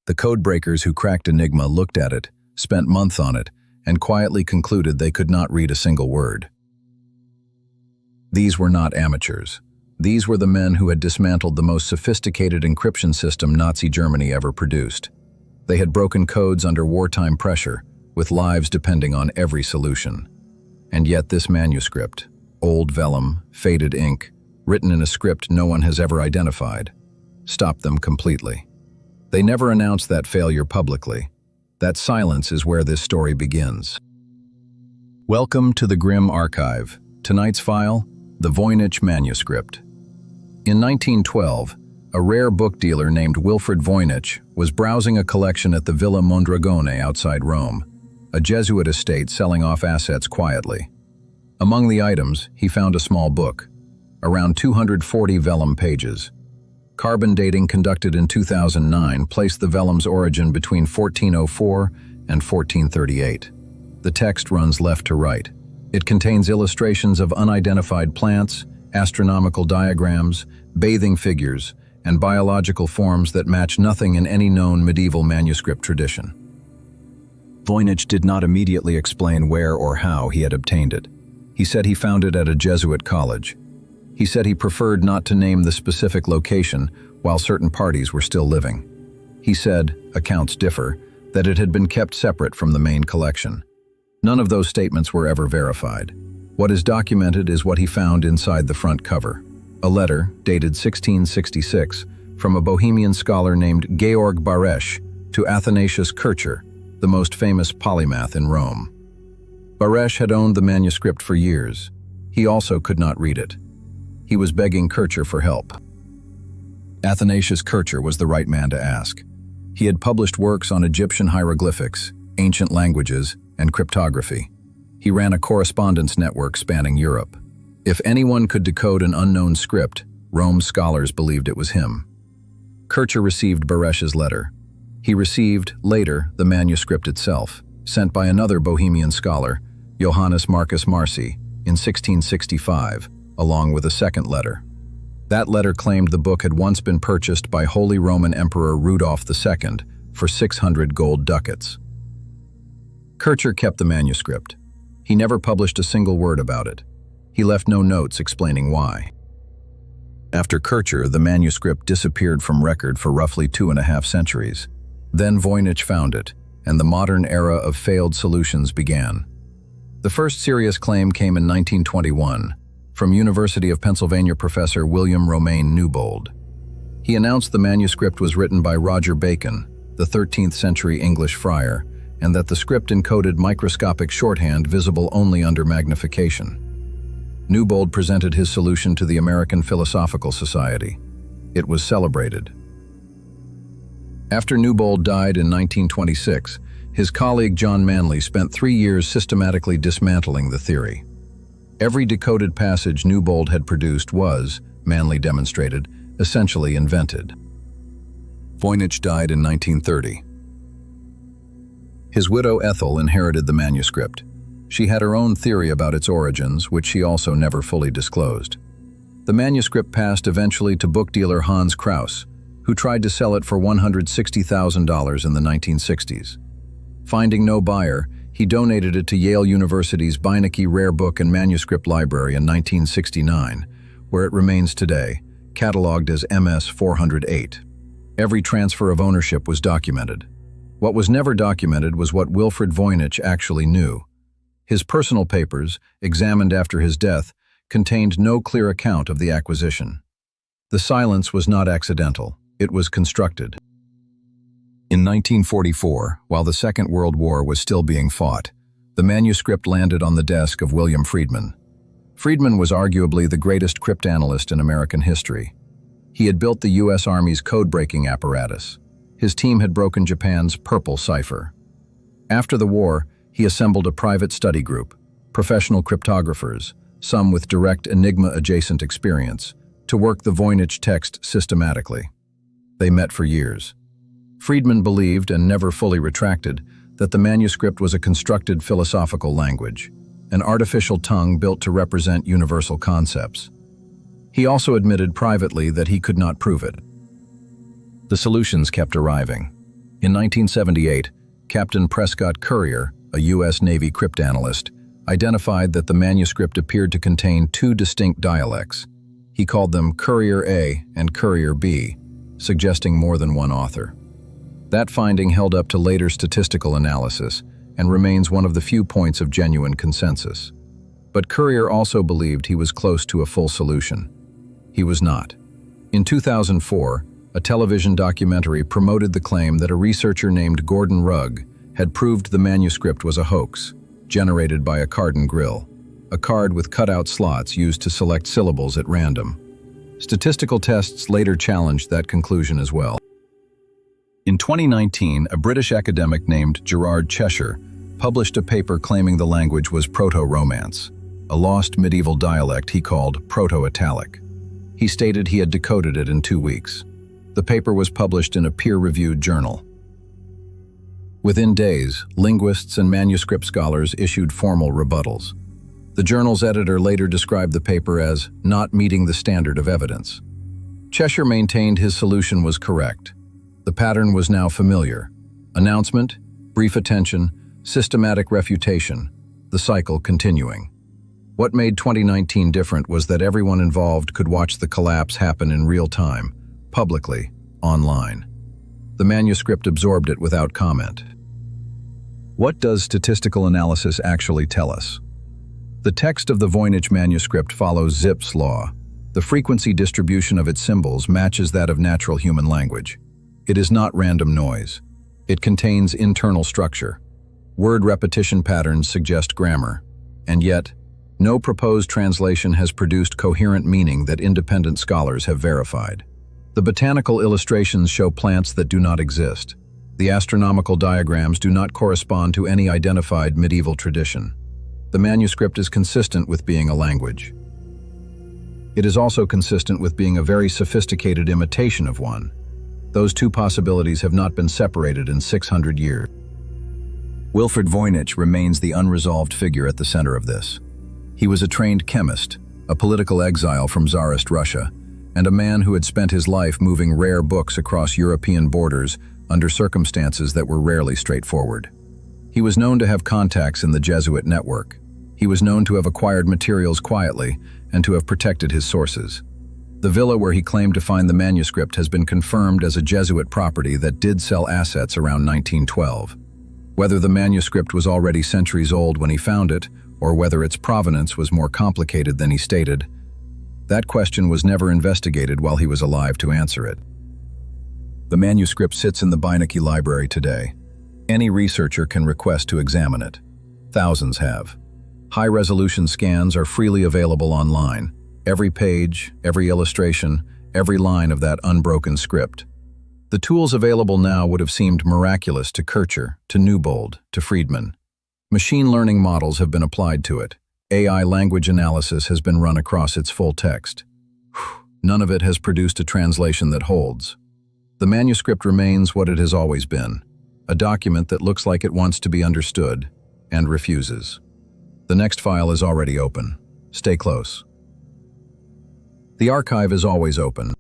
The codebreakers who cracked Enigma looked at it, spent months on it, and quietly concluded they could not read a single word. These were not amateurs. These were the men who had dismantled the most sophisticated encryption system Nazi Germany ever produced. They had broken codes under wartime pressure, with lives depending on every solution. And yet this manuscript, old vellum, faded ink, written in a script no one has ever identified, stopped them completely. They never announced that failure publicly. That silence is where this story begins. Welcome to the Grim Archive. Tonight's file, the Voynich Manuscript. In 1912, a rare book dealer named Wilfrid Voynich was browsing a collection at the Villa Mondragone outside Rome, a Jesuit estate selling off assets quietly. Among the items, he found a small book, around 240 vellum pages. Carbon dating conducted in 2009 placed the vellum's origin between 1404 and 1438. The text runs left to right. It contains illustrations of unidentified plants, astronomical diagrams, bathing figures, and biological forms that match nothing in any known medieval manuscript tradition. Voynich did not immediately explain where or how he had obtained it. He said he found it at a Jesuit college. He said he preferred not to name the specific location while certain parties were still living. He said, accounts differ, that it had been kept separate from the main collection. None of those statements were ever verified. What is documented is what he found inside the front cover. A letter, dated 1666, from a Bohemian scholar named Georg Baresch to Athanasius Kircher, the most famous polymath in Rome. Baresch had owned the manuscript for years. He also could not read it. He was begging Kircher for help. Athanasius Kircher was the right man to ask. He had published works on Egyptian hieroglyphics, ancient languages, and cryptography. He ran a correspondence network spanning Europe. If anyone could decode an unknown script, Rome's scholars believed it was him. Kircher received Baresch's letter. He received, later, the manuscript itself, sent by another Bohemian scholar, Johannes Marcus Marci, in 1665, along with a second letter. That letter claimed the book had once been purchased by Holy Roman Emperor Rudolf II for 600 gold ducats. Kircher kept the manuscript. He never published a single word about it. He left no notes explaining why. After Kircher, the manuscript disappeared from record for roughly 2.5 centuries. Then Voynich found it, and the modern era of failed solutions began. The first serious claim came in 1921, from University of Pennsylvania professor William Romaine Newbold. He announced the manuscript was written by Roger Bacon, the 13th century English friar, and that the script encoded microscopic shorthand visible only under magnification. Newbold presented his solution to the American Philosophical Society. It was celebrated. After Newbold died in 1926, his colleague John Manley spent 3 years systematically dismantling the theory. Every decoded passage Newbold had produced was, Manley demonstrated, essentially invented. Voynich died in 1930. His widow Ethel inherited the manuscript. She had her own theory about its origins, which she also never fully disclosed. The manuscript passed eventually to book dealer Hans Kraus, who tried to sell it for $160,000 in the 1960s. Finding no buyer, he donated it to Yale University's Beinecke Rare Book and Manuscript Library in 1969, where it remains today, cataloged as MS 408. Every transfer of ownership was documented. What was never documented was what Wilfrid Voynich actually knew. His personal papers, examined after his death, contained no clear account of the acquisition. The silence was not accidental, it was constructed. In 1944, while the Second World War was still being fought, the manuscript landed on the desk of William Friedman. Friedman was arguably the greatest cryptanalyst in American history. He had built the U.S. Army's code-breaking apparatus. His team had broken Japan's purple cipher. After the war, he assembled a private study group, professional cryptographers, some with direct Enigma-adjacent experience, to work the Voynich text systematically. They met for years. Friedman believed, and never fully retracted, that the manuscript was a constructed philosophical language, an artificial tongue built to represent universal concepts. He also admitted privately that he could not prove it. The solutions kept arriving. In 1978, Captain Prescott Currier, a U.S. Navy cryptanalyst, identified that the manuscript appeared to contain two distinct dialects. He called them Currier A and Currier B, suggesting more than one author. That finding held up to later statistical analysis and remains one of the few points of genuine consensus. But Currier also believed he was close to a full solution. He was not. In 2004, a television documentary promoted the claim that a researcher named Gordon Rugg had proved the manuscript was a hoax, generated by a card and grill, a card with cutout slots used to select syllables at random. Statistical tests later challenged that conclusion as well. In 2019, a British academic named Gerard Cheshire published a paper claiming the language was Proto-Romance, a lost medieval dialect he called Proto-Italic. He stated he had decoded it in 2 weeks. The paper was published in a peer-reviewed journal. Within days, linguists and manuscript scholars issued formal rebuttals. The journal's editor later described the paper as not meeting the standard of evidence. Cheshire maintained his solution was correct. The pattern was now familiar. Announcement, brief attention, systematic refutation, the cycle continuing. What made 2019 different was that everyone involved could watch the collapse happen in real time, publicly, online. The manuscript absorbed it without comment. What does statistical analysis actually tell us? The text of the Voynich Manuscript follows Zipf's law. The frequency distribution of its symbols matches that of natural human language. It is not random noise. It contains internal structure. Word repetition patterns suggest grammar. And yet, no proposed translation has produced coherent meaning that independent scholars have verified. The botanical illustrations show plants that do not exist. The astronomical diagrams do not correspond to any identified medieval tradition. The manuscript is consistent with being a language. It is also consistent with being a very sophisticated imitation of one. Those two possibilities have not been separated in 600 years. Wilfrid Voynich remains the unresolved figure at the center of this. He was a trained chemist, a political exile from Tsarist Russia, and a man who had spent his life moving rare books across European borders under circumstances that were rarely straightforward. He was known to have contacts in the Jesuit network. He was known to have acquired materials quietly and to have protected his sources. The villa where he claimed to find the manuscript has been confirmed as a Jesuit property that did sell assets around 1912. Whether the manuscript was already centuries old when he found it, or whether its provenance was more complicated than he stated, that question was never investigated while he was alive to answer it. The manuscript sits in the Beinecke Library today. Any researcher can request to examine it. Thousands have. High-resolution scans are freely available online. Every page, every illustration, every line of that unbroken script. The tools available now would have seemed miraculous to Kircher, to Newbold, to Friedman. Machine learning models have been applied to it. AI language analysis has been run across its full text. None of it has produced a translation that holds. The manuscript remains what it has always been, a document that looks like it wants to be understood and refuses. The next file is already open. Stay close. The archive is always open.